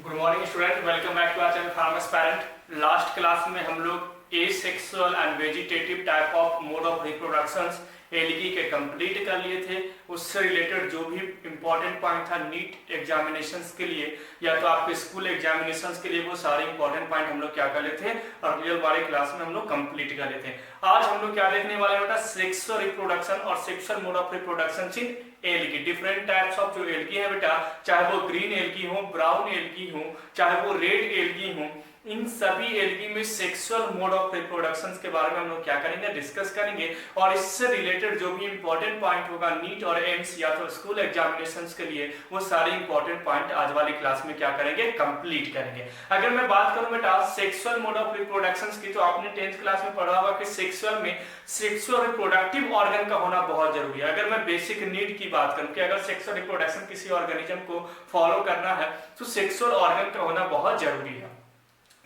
Good morning student, welcome back to our channel farmers parent. Last class में हम लोग asexual and vegetative type of mode of reproductions algae के complete कर लिए थे। उससे रिलेटेड जो भी इंपॉर्टेंट पॉइंट था नीट एग्जामिनेशंस के लिए या तो आपके स्कूल एग्जामिनेशंस के लिए, वो सारे इंपॉर्टेंट पॉइंट हम लोग क्या कर लेते हैं और रियल वाले क्लास में हम लोग कंप्लीट कर लेते हैं। आज हम लोग क्या देखने वाले हैं बेटा, सेक्सुअल रिप्रोडक्शन और sexual mode of reproduction in algae. Different types of जो एलगी है बेटा, चाहे वो ग्रीन एलगी हो, ब्राउन एलगी हो, चाहे वो रेड एलगी हो, इन सभी एलगी में सेक्सुअल मोड ऑफ रिप्रोडक्शन के बारे में हम लोग क्या करेंगे, डिस्कस करेंगे। और इससे रिलेटेड जो भी इंपॉर्टेंट पॉइंट होगा नीट और एम्स या तो स्कूल एग्जामिनेशंस के लिए, वो सारे इंपॉर्टेंट पॉइंट आज वाली क्लास में क्या करेंगे, कंप्लीट करेंगे। अगर मैं बात करूं बेटा सेक्सुअल मोड ऑफ रिप्रोडक्शन की, तो आपने 10th क्लास में पढ़ा होगा कि सेक्सुअल में सेक्सुअल रिप्रोडक्टिव ऑर्गन का होना बहुत जरूरी है। अगर मैं बेसिक नीड की बात करूं कि अगर सेक्सुअल रिप्रोडक्शन किसी ऑर्गेनिज्म को फॉलो करना है तो सेक्सुअल ऑर्गन का होना बहुत जरूरी है।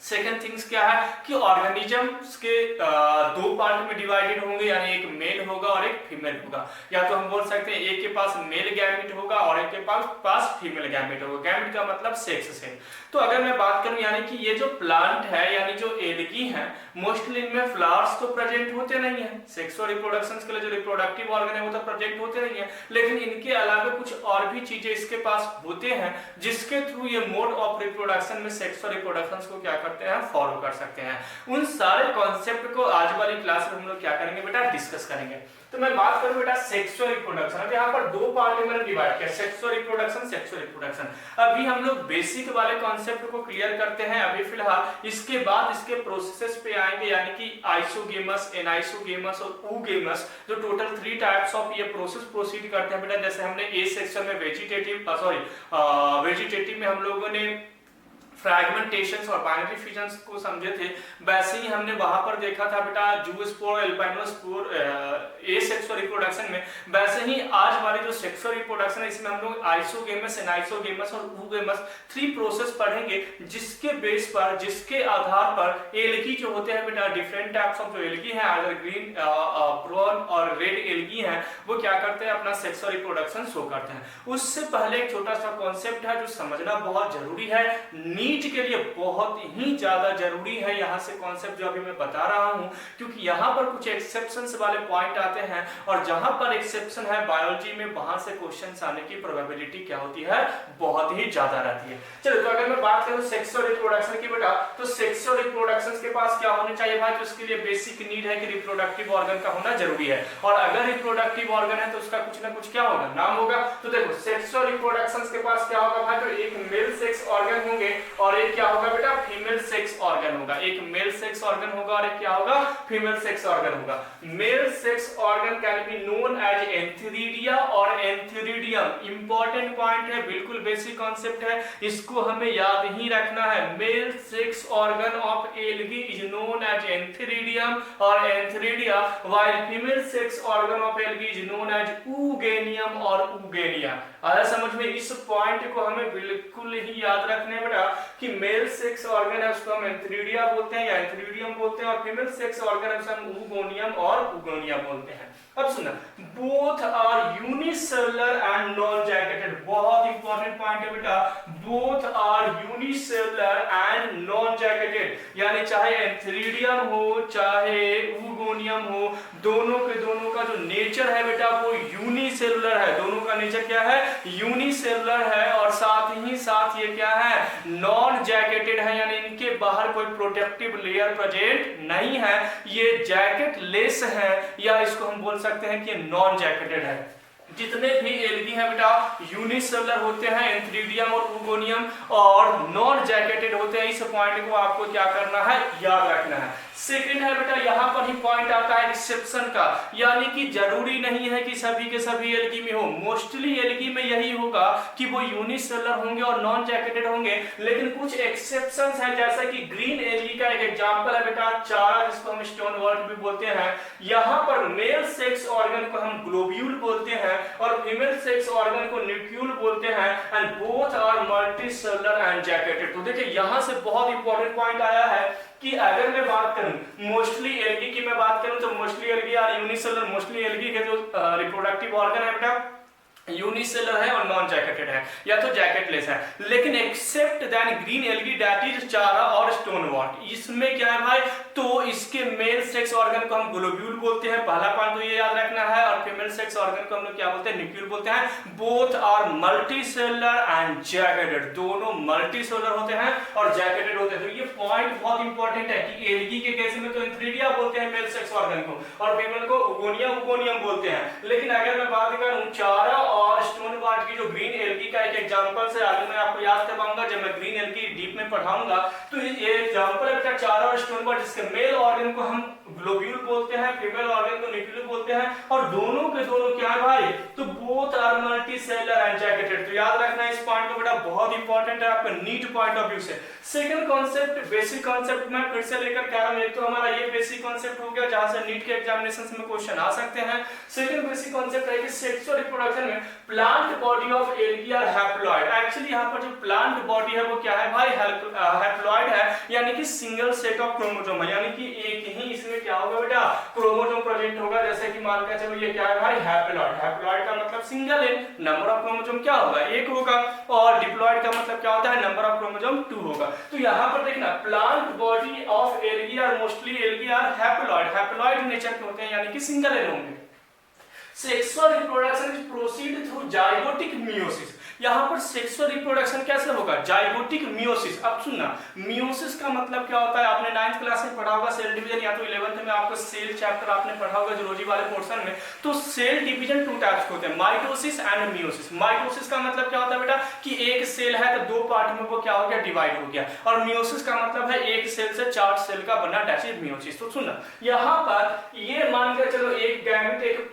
सेकेंड थिंग्स क्या है कि ऑर्गेनिजम्स के दो पार्ट में डिवाइडेड होंगे, यानी एक मेल होगा और एक फीमेल होगा। या तो हम बोल सकते हैं एक के पास मेल गैमेट होगा और एक के पास फीमेल गैमेट होगा। गैमेट का मतलब सेक्स से। तो अगर मैं बात करूं यानी कि ये जो प्लांट है यानी जो एलगी है, मोस्टली इनमें फ्लावर्स तो प्रेजेंट होते नहीं है। सेक्सुअल रिप्रोडक्शन के लिए जो रिप्रोडक्टिव ऑर्गन है वो तो प्रेजेंट होते नहीं है, लेकिन इनके अलावा कुछ और भी चीजें इसके पास होते हैं जिसके थ्रू ये मोड ऑफ रिप्रोडक्शन में सेक्सुअल रिप्रोडक्शन को क्या करते हैं, फॉलो कर सकते हैं। उन सारे कॉन्सेप्ट को आज वाली क्लास में हम लोग क्या करेंगे बेटा, डिस्कस करेंगे। तो मैं बात करूं बेटा सेक्सुअल रिप्रोडक्शन, अब यहाँ पर दो पार्ट में मैंने डिवाइड किया, सेक्सुअल रिप्रोडक्शन, सेक्सुअल रिप्रोडक्शन। अभी हम लोग बेसिक वाले कॉन्सेप्ट को क्लियर करते हैं अभी फिलहाल, इसके बाद इसके प्रोसेसेस पे आएंगे, यानी कि आइसोगेमस, एनाइसोगेमस और ऊगेमस, जो टोटल 3 टाइप्स ऑफ ये प्रोसेस प्रोसीड करते हैं बेटा। जैसे हमने ए सेक्शन में वेजिटेटिव में हम लोगों ने फ्रैगमेंटेशंस और बाइनरी फ्यूजन्स को समझे थे, वैसे ही हमने वहां पर देखा था बेटा जूस्पोर, एल्बिनोस्पोर एसेक्सुअल रिप्रोडक्शन में। वैसे ही आज वाली जो सेक्सुअल रिप्रोडक्शन है इसमें हम लोग आइसोगेमस, एनाइसोगेमस और ऊगेमस 3 प्रोसेस पढ़ेंगे, जिसके बेस पर, जिसके आधार पर एलगी जो होते हैं बेटा, डिफरेंट टाइप्स ऑफ जो एलगी है, आइदर ग्रीन, ब्राउन और रेड एलगी हैं, वो क्या करते हैं, अपना सेक्सुअल रिप्रोडक्शन शो करते हैं। उससे पहले एक छोटा सा कॉन्सेप्ट है जो समझना बहुत जरूरी है, नीट के लिए बहुत ही ज्यादा जरूरी है यहां से कॉन्सेप्ट जो अभी मैं बता रहा हूं, क्योंकि यहां पर कुछ एक्सेप्शंस वाले पॉइंट आते हैं और जहां पर एक्सेप्शन है बायोलॉजी में, वहां से क्वेश्चंस आने की प्रोबेबिलिटी क्या होती है, बहुत ही ज्यादा रहती है। चलो, तो अगर मैं बात करूं सेक्सुअल रिप्रोडक्शन की बेटा, तो सेक्सुअल रिप्रोडक्शन के पास क्या होने चाहिए भाई, तो उसके लिए बेसिक नीड है कि रिप्रोडक्टिव ऑर्गन का होना जरूरी है। और अगर रिप्रोडक्टिव ऑर्गन है तो उसका कुछ ना कुछ क्या होगा, नाम होगा। तो देखो सेक्सुअल रिप्रोडक्शन के पास क्या होगा भाई, तो एक मेल सेक्स ऑर्गन होंगे और एक क्या होगा बेटा, फीमेल सेक्स ऑर्गन होगा। एक मेल सेक्स ऑर्गन होगा और एक क्या होगा, फीमेल सेक्स ऑर्गन होगा। Male sex organ can be known as antheridia और एंथीरिडियम। इंपॉर्टेंट पॉइंट है, बिल्कुल बेसिक कॉन्सेप्ट है, इसको हमें याद ही रखना है। Male sex organ of algae is known as antheridium और antheridia, while female sex organ of algae is known as oogonium और ऊगेनिया। आया समझ में? इस पॉइंट को हमें बिल्कुल ही याद रखना है बेटा कि मेल सेक्स ऑर्गन है उसको हम एंथीरिडिया बोलते हैं या एंथीरिडियम बोलते हैं, और फीमेल सेक्स ऑर्गन है उसे हम ऊगोनियम और ऊगोनिया बोलते हैं। अब सुना, both are unicellular and non jacketed. बहुत इंपॉर्टेंट पॉइंट है बेटा, both are unicellular and non jacketed, यानी चाहे एंथीरिडियम हो चाहे ऊगोनियम हो, दोनों के दोनों का जो नेचर है बेटा वो यूनिसेलुलर है। दोनों का नेचर क्या है, यूनिसेलुलर है, और साथ ही साथ ये क्या है, नॉन जैकेटेड है, यानी इनके बाहर कोई प्रोटेक्टिव लेयर प्रेजेंट नहीं है, ये जैकेट लेस है, या इसको हम बोल सकते हैं कि नॉन जैकेटेड है। जितने भी एलगी हैं बेटा यूनिसेलुलर होते हैं, एंथीरिडियम और ऊगोनियम, और नॉन जैकेटेड होते हैं। इस पॉइंट को आपको क्या करना है, याद रखना है। सेकंड है बेटा, यहां पर ही पॉइंट आता है एक्सेप्शन का, यानी कि जरूरी नहीं है कि सभी के सभी एलगी में हो। मोस्टली एलगी में यही होगा कि वो यूनिसेलुलर होंगे और नॉन जैकेटेड होंगे, लेकिन कुछ एक्सेप्शंस हैं, जैसा कि ग्रीन एलगी का एक एग्जांपल है बेटा चारा, जिसको हम स्टोन वर्ट भी बोलते हैं। यहां पर मेल सेक्स ऑर्गन को हम ग्लोब्यूल बोलते हैं और फीमेल सेक्स ऑर्गन को न्यूक्लियूल बोलते हैं, and both are multicellular and jacketed. तो देखिए यहां से बहुत इंपॉर्टेंट पॉइंट आया है कि अगर मैं बात करूं मोस्टली एलगी की मैं बात करूं तो mostly algae are unicellular. Mostly algae के जो रिप्रोडक्टिव ऑर्गन है बेटा यूनिसेलर है और नॉन जैकेटेड है या तो जैकेटलेस है। लेकिन except than green algae that is Chara और स्टोन वॉट, इसमें क्या है भाई, तो इसके मेल सेक्स ऑर्गन को हम ग्लोब्यूल बोलते हैं, पहला पॉइंट तो ये याद रखना है, और फीमेल सेक्स ऑर्गन को हम लोग क्या बोलते हैं, न्यूक्लियल बोलते हैं। Both are multicellular and jacketed, दोनों मल्टीसेलुलर होते हैं और जैकेटेड होते हैं। तो ये पॉइंट बहुत इंपॉर्टेंट है कि एल्गी के केस में तो एंथ्रीडिया बोलते हैं मेल सेक्स ऑर्गन को, और फीमेल को उगोनिया उगोनियम बोलते हैं। लेकिन अगर मैं बात करूं चारा और स्टोन वॉट की, जो ग्रीन एल्गी का एक एग्जांपल से आगे मैं आपको याद करवाऊंगा जब मैं ग्रीन एल्गी डीप में पढ़ाऊंगा, तो ये एग्जांपल है बेटा चारा और स्टोन वॉट, जिसके मेल ऑर्गन को हम ग्लोब्यूल बोलते हैं, फीमेल ऑर्गन को न्यूक्लियल बोलते हैं, और दोनों के दोनों क्या है भाई, तो both are multicellular and jacketed. तो याद रखना इस पॉइंट को बेटा, बहुत इंपॉर्टेंट है आपका नीट पॉइंट ऑफ व्यू से। सेकंड कॉन्सेप्ट, बेसिक कॉन्सेप्ट मैं फिर से लेकर के आ रहा हूं। एक तो हमारा ये बेसिक कॉन्सेप्ट हो गया जहां से नीट के एग्जामिनेशंस में क्वेश्चन आ सकते हैं। सेकंड बेसिक कॉन्सेप्ट है कि सेक्सुअल रिप्रोडक्शन में plant body of algae are haploid. Actually यहां पर जो प्लांट बॉडी है वो क्या है भाई, हैप्लॉइड है, यानी कि सिंगल सेट ऑफ क्रोमोसोम है, यानी कि एक ही इसमें क्या होगा बेटा, क्रोमोसोम प्रेजेंट होगा। जैसे कि मान के चलो ये क्या है भाई, हैप्लॉइड। हैप्लॉइड का मतलब सिंगल है, नंबर ऑफ क्रोमोसोम क्या होगा, एक होगा, और डिप्लॉइड का मतलब क्या होता है, नंबर ऑफ क्रोमोसोम 2 होगा। तो यहां पर देखना, plant body of algae are mostly algae are haploid, haploid nature के होते हैं, यानी कि सिंगल एल होंगे। Sexual reproduction is proceed through zygotic meiosis. यहां पर सेक्सुअल रिप्रोडक्शन कैसे होगा, जाइगोटिक मियोसिस। अब सुनना, मियोसिस का मतलब क्या होता है, आपने 9th क्लास में पढ़ा होगा सेल डिवीजन, या तो 11th में आपको सेल चैप्टर आपने पढ़ा होगा जूलॉजी वाले पोर्शन में। तो सेल डिवीजन 2 टाइप्स होते हैं, माइटोसिस एंड मियोसिस। माइटोसिस का मतलब क्या होता है बेटा, कि एक सेल है तो 2 पार्ट में वो क्या हो गया, डिवाइड हो गया, और मियोसिस का मतलब है एक सेल से 4 सेल का बना, दैट इज मियोसिस। तो सुनना, यहां पर ये मान के चलो एक गैमेट एक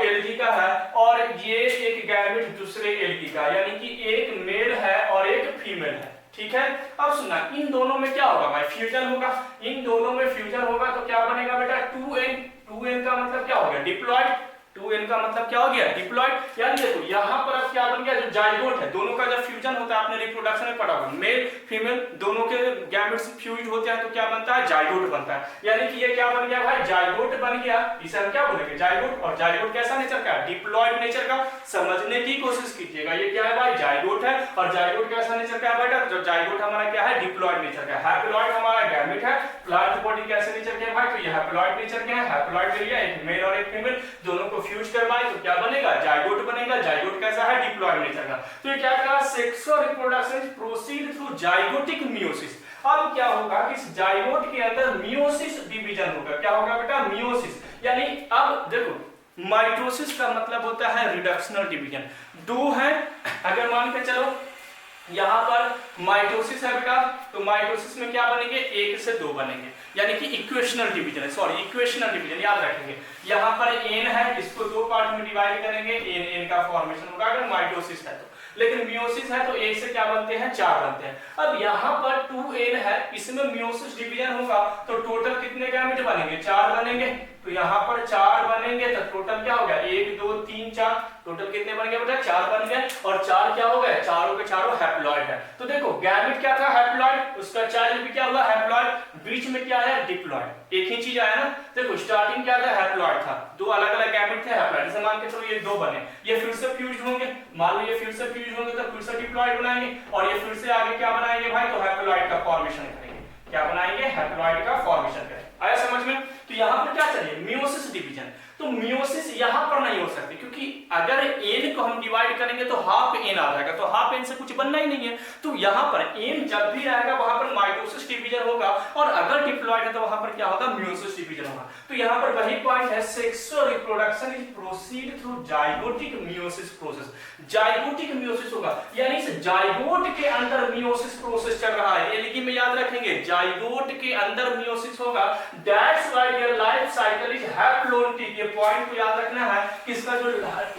एल्गी का है और ये एक गैमेट दूसरे एल्गी का, यानी कि एक मेल है और एक फीमेल है, ठीक है। अब सुनना, इन दोनों में क्या होगा भाई, फ्यूजन होगा। इन दोनों में फ्यूजन होगा तो क्या बनेगा बेटा, 2n। 2n का मतलब क्या हो गया, डिप्लॉइड। 2n का मतलब क्या हो गया, डिप्लॉइड। यानी देखो यहां पर अब क्या बन गया, जो जाइगोट है, दोनों का जब फ्यूजन होता है, आपने रिप्रोडक्शन में पढ़ा होगा, मेल फीमेल दोनों के गैमेट्स फ्यूज होते हैं तो क्या बनता है, जाइगोट बनता है। यानी कि ये क्या बन गया भाई, जाइगोट बन गया। इसे हम क्या बोलेंगे, जाइगोट। और जाइगोट कैसा नेचर का, डिप्लॉइड नेचर का। समझने की कोशिश कीजिएगा, ये क्या है भाई, जाइगोट है, और जाइगोट कैसा नेचर का है बेटा, जो जाइगोट हमारा क्या है, डिप्लॉइड नेचर का। हैप्लॉइड हमारा गैमेट है। प्लांट बॉडी कैसे नेचर का है भाई, तो ये हैप्लॉइड नेचर का है। हैप्लॉइड ले लिया, एक मेल और एक फीमेल, दोनों को फ्यूज करवाए तो क्या बनेगा, जाइगोट बनेगा। जाइगोट कैसा है, डिप्लॉइड नेचर का। तो ये क्या कहा, sexual reproduction proceed through zygotic meiosis. अब क्या होगा कि इस जाइगोट के अंदर मियोसिस डिवीजन होगा। क्या होगा बेटा, मियोसिस। यानी अब देखो, माइटोसिस का मतलब होता है रिडक्शनल डिवीजन। 2 है, अगर मान के चलो यहां पर माइटोसिस है बेटा, तो माइटोसिस में क्या बनेंगे, 1 से 2 बनेंगे, यानी कि इक्वेशनल डिवीजन है, सॉरी इक्वेशनल डिवीजन याद रखेंगे। यहां पर n है, इसको 2 पार्ट में डिवाइड करेंगे, n का फॉर्मेशन होगा अगर माइटोसिस है तो। लेकिन मियोसिस है तो 1 से क्या बनते हैं, 4 बनते हैं। अब यहां पर 2n है, इसमें मियोसिस डिवीजन होगा तो टोटल कितने गैमेट बनेंगे, 4 बनेंगे। तो यहां पर 4 बनेंगे तो टोटल क्या हो गया, 1 2 3 4, टोटल कितने बन गए बेटा, 4 बन गए। और 4 क्या हो गए, चारों के चारों हैप्लॉइड है। तो देखो गैमेट क्या था, हैप्लॉइड, उसका चाइल्ड भी क्या हुआ, हैप्लॉइड, बीच में क्या है, डिप्लॉइड। एक ही चीज आया ना। देखो स्टार्टिंग क्या था, हैप्लॉइड था, 2 अलग अलग गैमेट थे हैप्लॉइड। जैसे मान के चलो ये 2 बने, ये फिर से फ्यूज होंगे, मान लो ये फिर से फ्यूज होंगे तो फिर से डिप्लॉइड बनाएंगे, और ये फिर से आगे क्या बनाएंगे भाई, तो हैप्लॉइड का फॉर्मेशन करेंगे। क्या बनाएंगे, हैप्लॉइड का फॉर्मेशन करेंगे। आया समझ में। तो यहां पर क्या चाहिए, मियोसिस डिवीजन। तो मियोसिस यहां पर नहीं हो सकती, क्योंकि अगर n को हम डिवाइड करेंगे तो हाफ n आ जाएगा, तो हाफ n से कुछ बनना ही नहीं है। तो यहां पर n जब भी रहेगा वहां पर माइटोसिस डिवीजन होगा, और अगर डिप्लॉइड है तो वहां पर क्या होगा, मियोसिस डिवीजन होगा। तो यहां पर वही पॉइंट है, sexual reproduction is proceed through zygotic meiosis process. Zygotic meiosis होगा, यानी इस जाइगोट के अंदर मियोसिस प्रोसेस चल रहा है। ये लेकिन में याद रखेंगे, जाइगोट के अंदर मियोसिस होगा। That's why their life cycle is haploidic. ये पॉइंट को याद रखना है कि इसका जो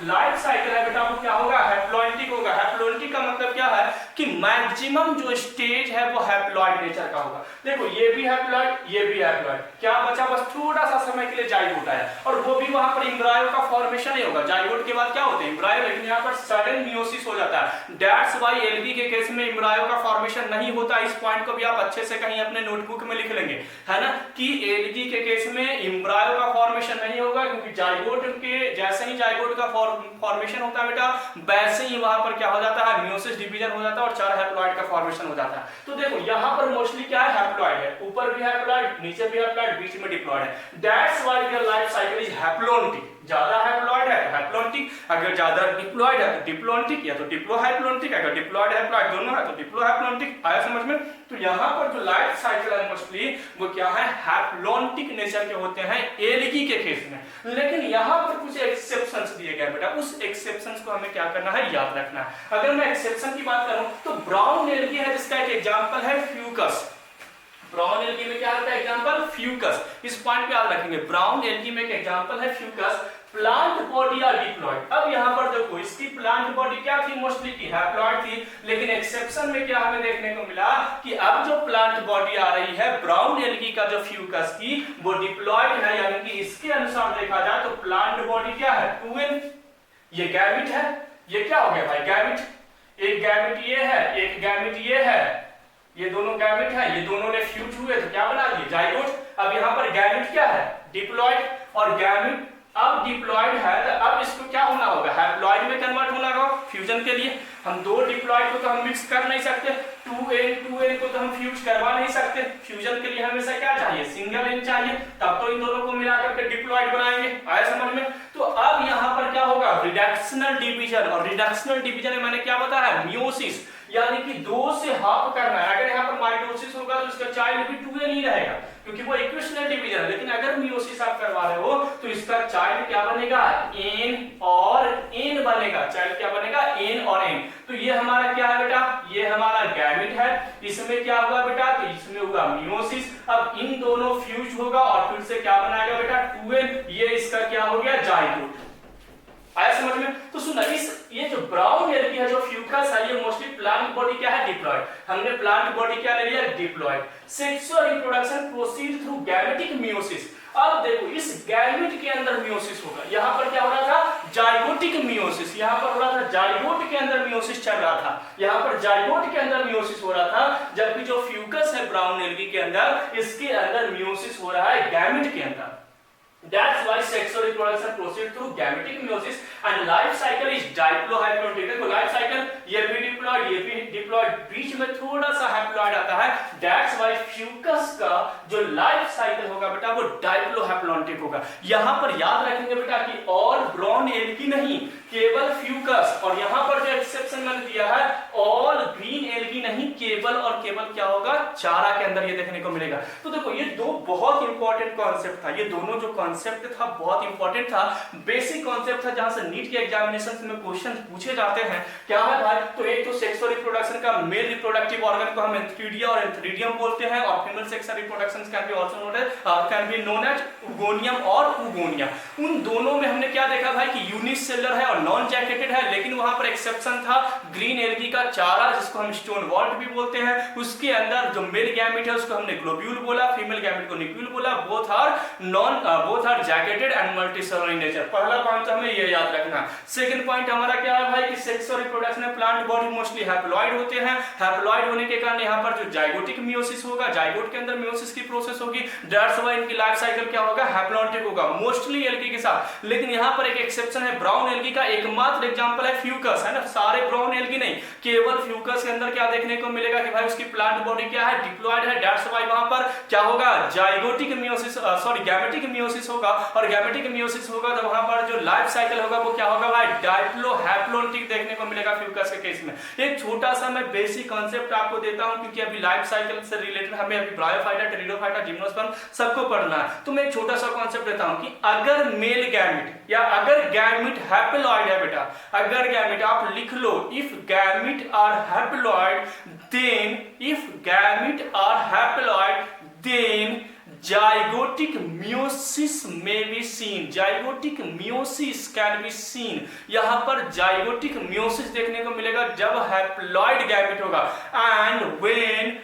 लाइफ साइकिल है बेटा वो क्या होगा, हैप्लोइडिक होगा। हैप्लोइडिक का मतलब क्या है कि मैक्सिमम जो स्टेज है वो हैप्लॉइड नेचर का होगा। देखो ये भी हैप्लॉइड, ये भी हैप्लॉइड, क्या बचा बस थोड़ा सा समय के लिए जाइगोट आया, और वो भी वहां पर एम्ब्रायो का फॉर्मेशन ही होगा। जाइगोट के बाद क्या होते हैं एम्ब्रायो, लेकिन यहाँ पर सडन मियोसिस हो जाता है। दैट्स व्हाई एलगी के केस में एम्ब्रायो का फॉर्मेशन नहीं होता। इस पॉइंट को भी आप अच्छे से कहीं अपने नोटबुक में लिख लेंगे, है ना, कि एलगी के केस में एम्ब्रायो का फॉर्मेशन नहीं होगा, क्योंकि जाइगोट के जैसे ही जाइगोट का फॉर्मेशन होता है बेटा, वैसे ही वहां पर क्या हो जाता है मियोसिस डिवीजन हो जाता है और 4 हैप्लॉइड का फॉर्मेशन हो जाता है। तो देखो यहाँ पर मोस्टली क्या है हैप्लॉइड है, ऊपर भी हैप्लॉइड, नीचे भी हैप्लॉइड, बीच में डिप्लॉइड है। That's why their life cycle is haplontic. ज्यादा हैप्लॉइड है तो हैप्लोन्टिक, अगर ज्यादा डिप्लॉइड है तो डिप्लोन्टिक, या तो डिप्लोहैप्लोन्टिक, अगर डिप्लॉइड हैप्लॉइड दोनों है तो डिप्लोहैप्लोन्टिक। आया समझ में? तो यहाँ पर जो लाइफ साइकिल है मोस्टली वो क्या है हैप्लोन्टिक नेचर के होते हैं एलगी के केस में। लेकिन यहाँ पर कुछ एक्सेप्शंस दिए गए बेटा, उस एक्सेप्शंस को हमें क्या करना है याद रखना है। अगर मैं एक्सेप्शन की बात करूं तो ब्राउन एलगी है जिसका एक एग्जांपल है फ्यूकस। ब्राउन एलगी में क्या आता है एग्जांपल फ्यूकस, इस पॉइंट पे याद रखेंगे। ब्राउन एलगी में एक एग्जांपल है Fucus. Plant body are diploid. अब यहाँ पर देखो इसकी प्लांट बॉडी क्या थी मोस्टली की हैप्लॉइड थी, लेकिन एक्सेप्शन में क्या हमें देखने को मिला कि अब जो प्लांट बॉडी आ रही है ब्राउन एलगी का जो फ्यूकस की वो डिप्लॉइड है, यानी कि इसके अनुसार देखा जाए तो प्लांट बॉडी क्या है 2n, ये गैमेट है, ये क्या हो गया भाई गैमेट, एक गैमेट ये है, एक गैमेट ये है, ये दोनों गैमेट है, ये दोनों ने फ्यूज हुए तो क्या बना दिए जाइगोट। अब यहाँ पर गैमेट क्या है डिप्लॉइड, और गैमेट अब डिप्लॉइड है तो अब इसको क्या होना होगा हैप्लॉइड में कन्वर्ट होना होगा फ्यूजन के लिए। हम दो डिप्लॉइड को तो हम मिक्स कर नहीं सकते, 2n को तो हम फ्यूज करवा नहीं सकते। फ्यूजन के लिए हमेशा क्या चाहिए सिंगल n चाहिए, तब तो इन दोनों को मिला करके डिप्लॉइड बनाएंगे। आया समझ में? तो अब यहाँ पर क्या होगा रिडक्शनल डिवीजन, और रिडक्शनल डिवीजन में मैंने क्या बताया मियोसिस, यानी कि 2 से हाफ करना है। अगर यहाँ पर माइटोसिस होगा तो इसका चाइल्ड भी 2n ही रहेगा, क्योंकि वो इक्वेशनल डिवीजन है। लेकिन अगर मियोसिस आप करवा रहे हो तो इसका चाइल्ड क्या बनेगा n और n बनेगा, चाइल्ड क्या बनेगा n और n। तो ये हमारा क्या है बेटा, ये हमारा गैमेट है, इसमें क्या हुआ बेटा तो इसमें हुआ मियोसिस। अब इन दोनों फ्यूज होगा और फिर से क्या बनाएगा बेटा 2n, ये इसका क्या हो गया जाइगोट। आया समझ में? तो सुना ये जो ब्राउन एलगी है जो फ्यूकस है ये मोस्टली प्लांट बॉडी क्या है डिप्लॉइड। हमने प्लांट बॉडी क्या ले लिया diploid. Sexual reproduction proceed through gametic meiosis. अब देखो इस गैमेट के अंदर मियोसिस होगा, यहाँ पर क्या हो रहा था जाइगोटिक मियोसिस, यहाँ पर हो रहा था जाइगोट के अंदर मियोसिस चल रहा था, यहाँ पर जाइगोट के अंदर मियोसिस हो रहा था, जबकि जो फ्यूकस है ब्राउन एलगी के अंदर इसके अंदर मियोसिस हो रहा है गैमेट के अंदर। That's why sexual reproduction proceeds through gametic meiosis and life cycle is diplohaploid। देखो लाइफ साइकिल ये भी डिप्लॉइड ये भी डिप्लॉइड, बीच में थोड़ा सा हैप्लॉइड आता है। That's why फ्यूकस का जो लाइफ साइकिल होगा बेटा वो डाइप्लोहैप्लॉन्टिक होगा। यहाँ पर याद रखेंगे बेटा कि और ब्राउन एलगी नहीं केवल फ्यूकस, और यहाँ पर जो एक्सेप्शन मैंने दिया है ऑल ग्रीन एलगी नहीं, केवल और केवल क्या होगा चारा के अंदर ये देखने को मिलेगा। तो देखो ये दो बहुत इंपॉर्टेंट कॉन्सेप्ट था, ये दोनों जो कॉन्सेप्ट था बहुत इंपॉर्टेंट था, बेसिक कॉन्सेप्ट था जहां से नीट के एग्जामिनेशन में क्वेश्चन पूछे जाते हैं। क्या है भाई तो एक तो सेक्सुअल रिप्रोडक्शन का मेल रिप्रोडक्टिव ऑर्गन को हम एंथ्रीडिया और एंथ्रीडियम बोलते हैं, और female sexual reproduction can be also known as oogonium और उगोनिया। उन दोनों में हमने क्या देखा भाई कि यूनिसेलुलर है और नॉन जैकेटेड है, लेकिन वहां पर एक्सेप्शन था ग्रीन एलगी का चारा जिसको हम स्टोन वॉल्ट भी बोलते हैं, उसके अंदर जो मेल गैमेट है उसको हमने ग्लोब्यूल बोला, फीमेल गैमेट को न्यूक्लियल बोला। Both are jacketed and multicellular in nature. पहला पॉइंट हमें ये याद रखना। सेकंड पॉइंट हमारा क्या है भाई कि सेक्सुअल रिप्रोडक्शन में प्लांट बॉडी मोस्टली हैप्लॉइड होते हैं। हैप्लॉइड होने के कारण यहाँ पर जो जाइगोटिक मियोसिस होगा, जाइगोट के अंदर मियोसिस की प्रोसेस होगी, दैट्स व्हाई इनकी लाइफ साइकिल क्या होगा हैप्लॉन्टिक होगा मोस्टली एलगी के साथ। लेकिन यहाँ पर एक एक्सेप्शन है ब्राउन एलगी का, एकमात्र एग्जांपल है फ्यूकस, है ना, सारे ब्राउन एलगी नहीं, केवल फ्यूकस के अंदर क्या देखने को मिलेगा कि भाई उसकी प्लांट बॉडी क्या है डिप्लॉइड है। दैट्स व्हाई वहां पर क्या होगा जाइगोटिक मियोसिस गैमेटिक मियोसिस होगा, और गैमेटिक मियोसिस होगा तो वहां पर जो लाइफ साइकिल होगा वो क्या होगा भाई डाइप्लोहैप्लोन्टिक देखने को मिलेगा फ्यूकस के केस में। एक छोटा सा मैं बेसिक कांसेप्ट आपको देता हूं क्योंकि अभी लाइफ साइकिल से रिलेटेड हमें अभी ब्रायोफाइटा, टेरिडोफाइटा, जिम्नोस्पर्म सबको पढ़ना है। तो मैं एक छोटा सा कांसेप्ट देता हूं कि अगर मेल गैमेट या अगर गैमेट हैप्लॉइड है बेटा, अगर गैमेट आप लिख लो if gamete are haploid then zygotic meiosis may be seen, zygotic meiosis can be seen, यहाँ पर जाइगोटिक मियोसिस देखने को मिलेगा जब हैप्लॉइड गैमेट होगा। And when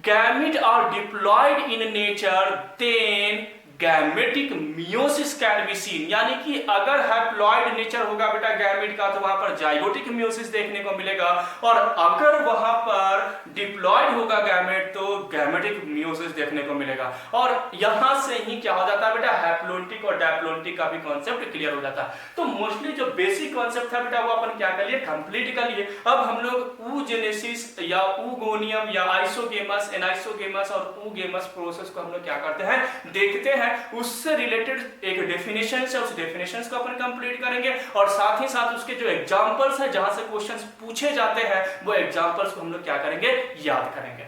gamete are diploid in nature then gametic meiosis can be seen, यानी कि अगर हैप्लॉइड नेचर होगा बेटा गैमेट का तो वहां पर जाइगोटिक मियोसिस देखने को मिलेगा, और अगर वहां पर डिप्लॉयड होगा गैमेट तो गैमेटिक मियोसिस देखने को मिलेगा। और यहां से ही क्या हो जाता है बेटा, हैप्लोन्टिक और डायप्लोन्टिक का भी कॉन्सेप्ट क्लियर हो जाता है। तो मोस्टली जो बेसिक कॉन्सेप्ट था बेटा वो अपन क्या कर लिए, कंप्लीट कर लिए। अब हम लोग oogenesis या oogoनियम या आइसोगेमस, एनाइसोगेमस और oogemus प्रोसेस को हम लोग क्या करते हैं, देखते हैं। उससे रिलेटेड एक डेफिनेशन है, उस डेफिनेशंस को अपन कंप्लीट करेंगे, और साथ ही साथ उसके जो एग्जांपल्स है जहां से क्वेश्चंस पूछे जाते हैं वो एग्जांपल्स को हम लोग क्या करेंगे, याद करेंगे।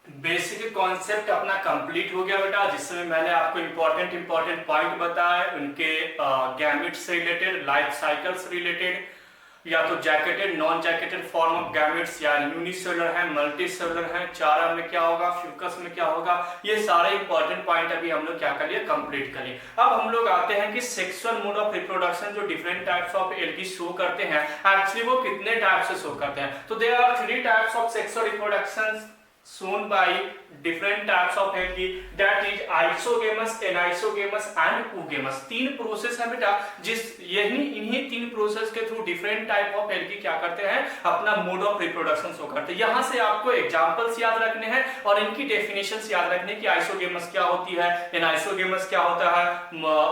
बेसिक कॉन्सेप्ट अपना कंप्लीट हो गया बेटा, जिसमें मैंने आपको इंपॉर्टेंट पॉइंट बताया उनके गैमेट से रिलेटेड, लाइफ साइकिल से रिलेटेड, या तो jacketed non jacketed form of gametes, या यूनिसेलुलर है मल्टी सेलुलर है, चारा में क्या होगा, फ्यूकस में क्या होगा, ये सारे इंपॉर्टेंट पॉइंट अभी हम लोग क्या कर लिए, कंप्लीट कर लिए। अब हम लोग आते हैं कि सेक्सुअल मोड ऑफ रिप्रोडक्शन जो different types of algae show करते हैं, एक्चुअली वो कितने टाइप से शो करते हैं। तो there are 3 types of sexual reproduction shown by different types of algae, that is isogamous, anisogamous and oogamous। 3 process है बेटा, इन्हीं 3 प्रोसेस के through different type of algae क्या करते हैं, अपना मोड ऑफ रिप्रोडक्शन शो करते हैं। यहां से आपको एग्जांपल्स याद रखने हैं और इनकी डेफिनेशंस याद रखने की, आइसोगेमस क्या होती है, एनाइसोगेमस क्या होता है,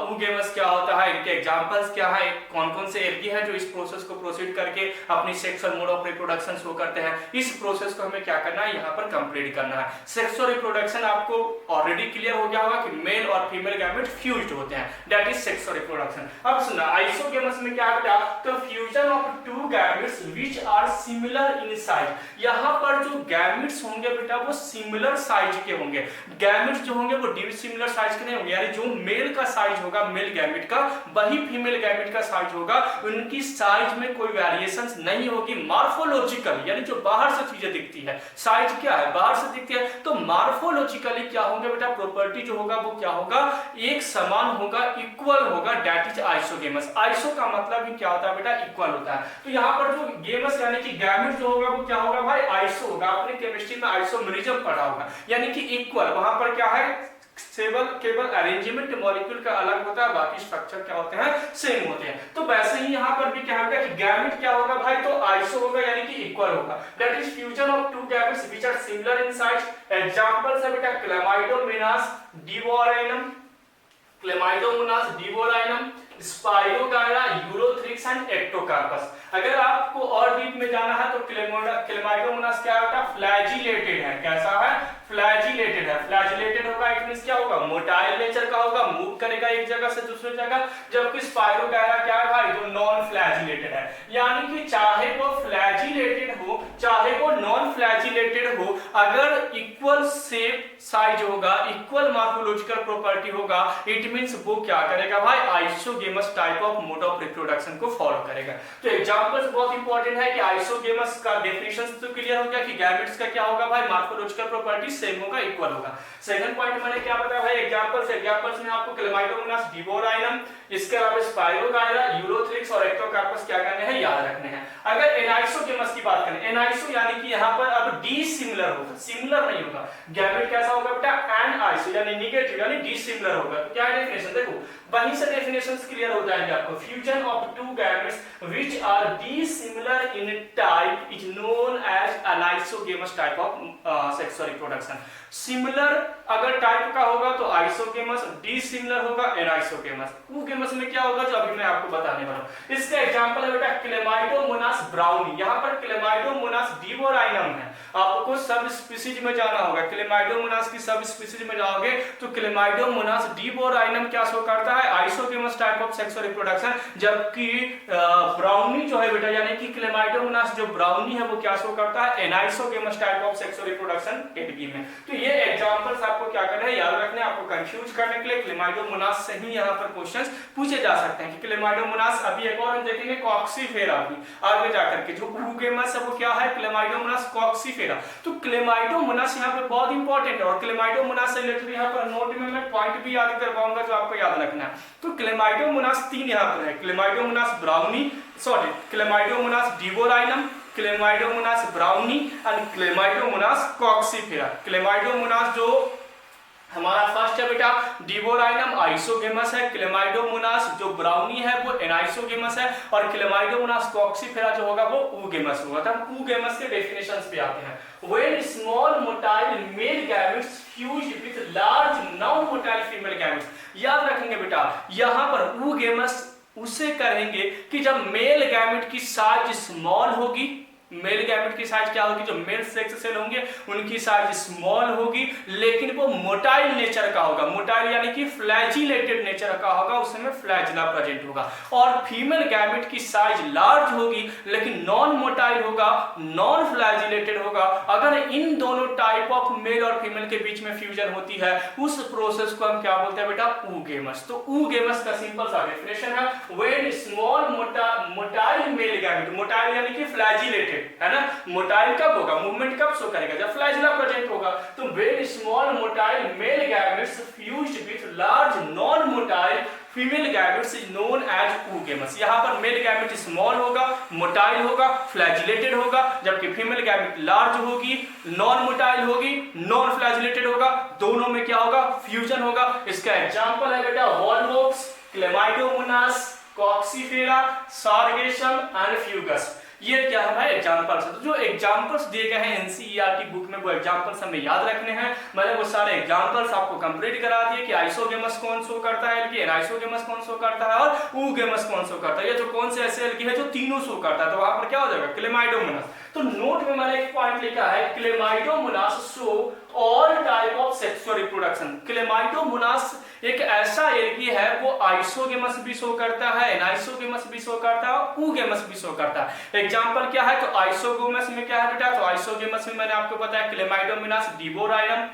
oogamous क्या होता है, इनके एग्जांपल्स क्या है, कौन कौन से एल्गी है जो इस प्रोसेस को प्रोसीड करके अपनी sexual mode of reproduction show करते हैं। इस प्रोसेस को हमें क्या करना है, यहाँ पर कंप्लीट करना है। सेक्सुअल रिप्रोडक्शन आपको ऑलरेडी क्लियर हो गया होगा कि मेल और फीमेल गैमेट फ्यूज्ड होते हैं, दैट इज सेक्सुअल रिप्रोडक्शन। अब सुना आइसोगेमस में क्या होता है, तो fusion of 2 gametes which are similar in size. यहां पर जो गैमेट्स होंगे बेटा वो सिमिलर साइज के होंगे, गैमेट्स जो होंगे वो डिसिमिलर साइज के नहीं होंगे, यानी जो मेल का साइज होगा मेल गैमेट का वही फीमेल गैमेट का साइज होगा, उनकी साइज में कोई वेरिएशंस नहीं होगी। मॉर्फोलॉजिकल यानी जो बाहर से चीजें दिखती है, साइज क्या है बाहर से दिखती है, तो मॉर्फोलॉजिकली क्या होंगे बेटा, प्रॉपर्टी जो होगा वो क्या होगा, एक समान होगा, इक्वल होगा, दैट इज आइसोगेमस। आइसो का मतलब ही क्या होता है बेटा, इक्वल होता है। तो यहाँ पर जो गेमस यानी कि गैमेट जो होगा वो क्या होगा भाई, आइसो होगा। आपने केमिस्ट्री में आइसोमेरिज्म पढ़ा होगा, यानी कि इक्वल। वहां पर क्या है, केवल अरेंजमेंट मॉलिक्यूल का अलग होता है, बाकी स्ट्रक्चर क्या होते हैं, सेम होते हैं। तो वैसे ही यहाँ पर भी क्या होगा कि गैमेट क्या होगा भाई, तो आइसो होगा यानी कि इक्वल होगा, that is fusion of 2 gametes which are similar in size. Examples है बेटा Chlamydomonas debaryanum, Chlamydomonas debaryanum, Spirogyra, Ulothrix and Ectocarpus. अगर आपको और डीप में जाना है तो क्लेमाइडोमोनास क्या होता है, फ्लैजिलेटेड है। कैसा है, फ्लैजिलेटेड है। फ्लैजिलेटेड होगा इट मींस क्या होगा, मोटाइल नेचर का होगा, मूव करेगा एक जगह से दूसरी जगह। जबकि स्पाइरोगायरा क्या है भाई, जो नॉन फ्लैजिलेटेड है, यानी कि चाहे वो फ्लैजिलेटेड हो चाहे वो नॉन फ्लैजिलेटेड हो, अगर इक्वल शेप साइज होगा, इक्वल मॉर्फोलॉजिकल प्रॉपर्टी होगा, इट मींस वो क्या करेगा भाई, isogamous type of mode of reproduction को फॉलो करेगा। तो एग्जांपल्स बहुत इंपॉर्टेंट है कि आइसोगेमस का डेफिनेशन तो क्लियर हो गया कि गैमेट्स का क्या होगा भाई, मॉर्फोलॉजिकल प्रॉपर्टी सेम होगा, इक्वल होगा। सेकंड पॉइंट मैंने क्या बताया भाई, एग्जांपल्स में आपको क्लेमाइडोमोनास डिवोराइनम, इसके अलावा स्पाइरोगायरा, यूरोथ्रिक्स और एक्टोकार्पस क्या करने हैं, याद रखने हैं। अगर एनाइसोगेमस की बात करें, एनाइसो यानी कि यहां पर अब डिसिमिलर होगा, सिमिलर नहीं होगा। गैमेट कैसा होगा बेटा, एनाइसो यानी नेगेटिव यानी डिसिमिलर होगा। क्या डेफिनेशन देखो, वहीं से डेफिनेशंस क्लियर हो जाएंगे आपको। Fusion of 2 gametes which are dissimilar in type is known as anisogamous type of sexual reproduction. Similar अगर टाइप का होगा तो आइसोगेमस, डिसिमिलर होगा एनाइसोगेमस। oogamous में क्या होगा, जो अभी मैं आपको बताने वाला हूं। इसका एग्जांपल है बेटा क्लेमाइडोमोनास ब्राउनी। यहां पर क्लेमाइडोमोनास डिवोराइनम है, आपको सब स्पीशीज में जाना होगा। क्लेमाइडोमोनास की सब स्पीशीज में जाओगे तो क्लेमाइडोमोनास डिवोराइनम क्या शो करता है, isogamous type of sexual reproduction. जबकि ब्राउनी जो है बेटा यानी कि क्लेमाइडोमोनास जो ब्राउनी है वो क्या शो करता है, anisogamous type of sexual reproduction algae में। तो ये एग्जांपल्स आपको क्या करना है, याद रखने, आपको कंफ्यूज करने के लिए क्लेमाइडोमोनास से ही यहाँ पर क्वेश्चंस पूछे जा सकते हैं कि क्लेमाइडोमोनास, अभी एक और हम देखेंगे कॉक्सीफेरा भी आगे जाकर के, जो ऊगेमस है वो क्या है, क्लेमाइडोमोनास कॉक्सीफेरा। तो क्लेमाइडोमोनास यहाँ पे बहुत इंपॉर्टेंट है और क्लेमाइडोमोनास से रिलेटेड यहाँ पर नोट में मैं पॉइंट भी याद करवाऊंगा जो आपको याद रखना है। तो क्लेमाइडोमोनास 3 यहाँ पर है, Chlamydomonas braunii, sorry Chlamydomonas debaryanum, Chlamydomonas braunii and Chlamydomonas coccifera. Chlamydomonas जो हमारा फर्स्ट है बेटा डिबोराइनम आइसोगेमस है, क्लेमाइडोमोनास जो ब्राउनी है वो एनाइसोगेमस है और क्लेमाइडोमोनास कॉक्सीफेरा जो होगा वो ऊगेमस होगा। तब ऊगेमस के डेफिनेशंस पे आते हैं। When small motile male gametes fuse with large non-motile female gametes, याद रखेंगे बेटा यहाँ पर ऊगेमस उसे करेंगे कि जब मेल गैमेट की साइज स्मॉल होगी, मेल गैमेट की साइज क्या होगी, जो मेल सेक्स सेल होंगे उनकी साइज स्मॉल होगी लेकिन वो मोटाइल नेचर का होगा, मोटाइल यानी कि फ्लैजिलेटेड नेचर का होगा, उसमें फ्लैजिला प्रेजेंट होगा। और फीमेल गैमेट की साइज लार्ज होगी लेकिन नॉन मोटाइल होगा, नॉन फ्लैजिलेटेड होगा। अगर इन दोनों टाइप ऑफ मेल और फीमेल के बीच में फ्यूजन होती है उस प्रोसेस को हम क्या बोलते हैं बेटा, ऊगेमस। तो ऊगेमस का सिंपल सा डेफिनेशन है when small motile male gamete, motile यानी कि फ्लैजिलेटेड है ना, मोटाइल कब होगा, मूवमेंट कब शो करेगा, जब फ्लैजिला प्रेजेंट होगा। तो when small motile male gametes fused with large non motile female gametes is known as oogamous. यहाँ पर मेल गैमेट स्मॉल होगा, मोटाइल होगा, फ्लैजिलेटेड होगा, जबकि फीमेल गैमेट लार्ज होगी, नॉन मोटाइल होगी, नॉन फ्लैजिलेटेड होगा, दोनों में क्या होगा, फ्यूजन होगा। इसका एग्जांपल है बेटा वॉलवॉक्स, क्लेमाइडोमोनास, कॉक्सीफेरा, सार्गेसम एंड फ्यूगस। ये क्या है भाई एग्जांपल्स है। तो जो एग्जांपल्स दिए गए हैं एनसीईआरटी बुक में वो एग्जांपल्स हमें याद रखने हैं। मैंने वो सारे एग्जांपल्स आपको कंप्लीट करा दिए कि आइसोगेमस कौन शो करता है एल्गी, एनाइसोगेमस कौन शो करता है और ऊगेमस कौन शो करता है। ये जो कौन से ऐसे एल्गी है जो तीनों शो करता है, तो वहां पर क्या हो जाएगा, क्लेमाइडोमोनास। तो नोट में मैंने एक पॉइंट लिखा है Chlamydomonas show all type of sexual reproduction. Chlamydomonas एक ऐसा एल्गी है वो आइसोगेमस भी शो करता है, एनाइसोगेमस भी शो करता है, ऊगेमस भी शो करता है। एग्जांपल क्या है, तो आइसोगेमस में क्या है बेटा, तो आइसोगेमस में मैंने आपको बताया क्लेमाइडोमोनास डिबोराइनम।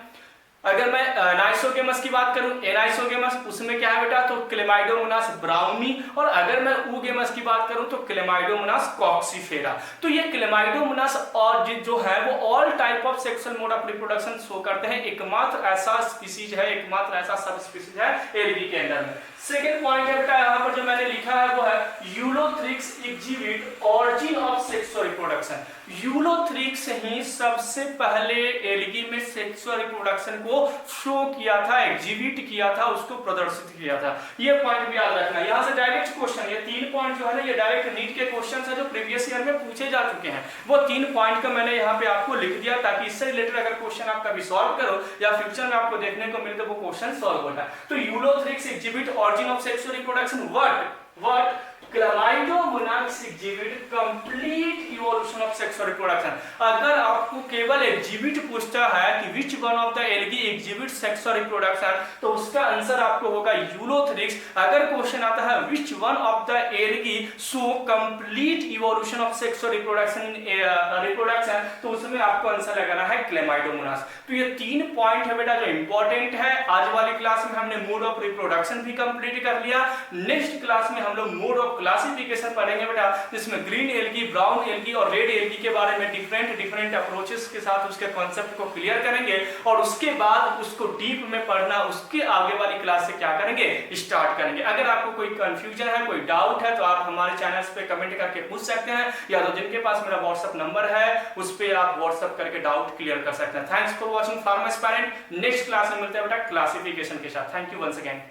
अगर मैं एनाइसोगेमस की बात करूं, एनाइसोगेमस उसमें क्या है बेटा, तो क्लेमाइडोमोनास ब्राउनी। और अगर मैं ऊगेमस की बात करूं तो क्लेमाइडोमोनास कॉक्सीफेरा। तो ये क्लेमाइडोमोनास और जो है वो all type of sexual mode of reproduction show करते हैं। एकमात्र ऐसा स्पीसीज है, एकमात्र ऐसा सब स्पीसीज है एल्गी के अंदर में। सेकेंड पॉइंट है बेटा यहाँ पर जो मैंने लिखा है वो है Ulothrix exhibit origin of sexual reproduction. Ulothrix ही सबसे पहले एल्गी में सेक्सुअल रिप्रोडक्शन को शो किया था, एग्जिबिट किया था, उसको प्रदर्शित किया था। ये पॉइंट भी याद रखना। यहाँ से डायरेक्ट क्वेश्चन, ये 3 पॉइंट जो है ना ये डायरेक्ट नीट के क्वेश्चन है जो प्रीवियस ईयर में पूछे जा चुके हैं। वो 3 पॉइंट का मैंने यहाँ पे आपको लिख दिया ताकि इससे रिलेटेड अगर क्वेश्चन आप कभी सॉल्व करो या फ्यूचर में आपको देखने को मिले तो वो क्वेश्चन सॉल्व होता है। तो Ulothrix exhibit origin of sexual reproduction what Chlamydomonas exhibit complete evolution of sexual reproduction. अगर आपको केवल एग्जिबिट पूछता है कि which one of the algae exhibit sexual reproduction, तो उसका आंसर आपको होगा यूलोथ्रिक्स। अगर क्वेश्चन आता है which one of the algae show complete evolution of sexual reproduction, तो उसमें आपको आंसर लगाना है क्लेमाइडोमोनास। तो ये 3 पॉइंट है बेटा जो इंपॉर्टेंट है। आज वाली क्लास में हमने मोड ऑफ रिप्रोडक्शन भी कंप्लीट कर लिया। नेक्स्ट क्लास में हम लोग मोड ऑफ क्लासिफिकेशन पढ़ेंगे बेटा, जिसमें ग्रीन एल्गी, ब्राउन एल्गी और रेड एल्गी के बारे में डिफरेंट अप्रोचेस के साथ उसके कॉन्सेप्ट को क्लियर करेंगे और उसके बाद उसको डीप में पढ़ना, उसके आगे वाली क्लास से क्या करेंगे, स्टार्ट करेंगे। अगर आपको कोई कंफ्यूजन है, कोई डाउट है तो आप हमारे चैनल्स पे कमेंट करके पूछ सकते हैं, या तो जिनके पास मेरा व्हाट्सएप नंबर है उस पे आप व्हाट्सएप करके डाउट क्लियर कर सकते हैं। Thanks for watching pharm aspirant. Next class में मिलते हैं बेटा क्लासिफिकेशन के साथ। Thank you once again.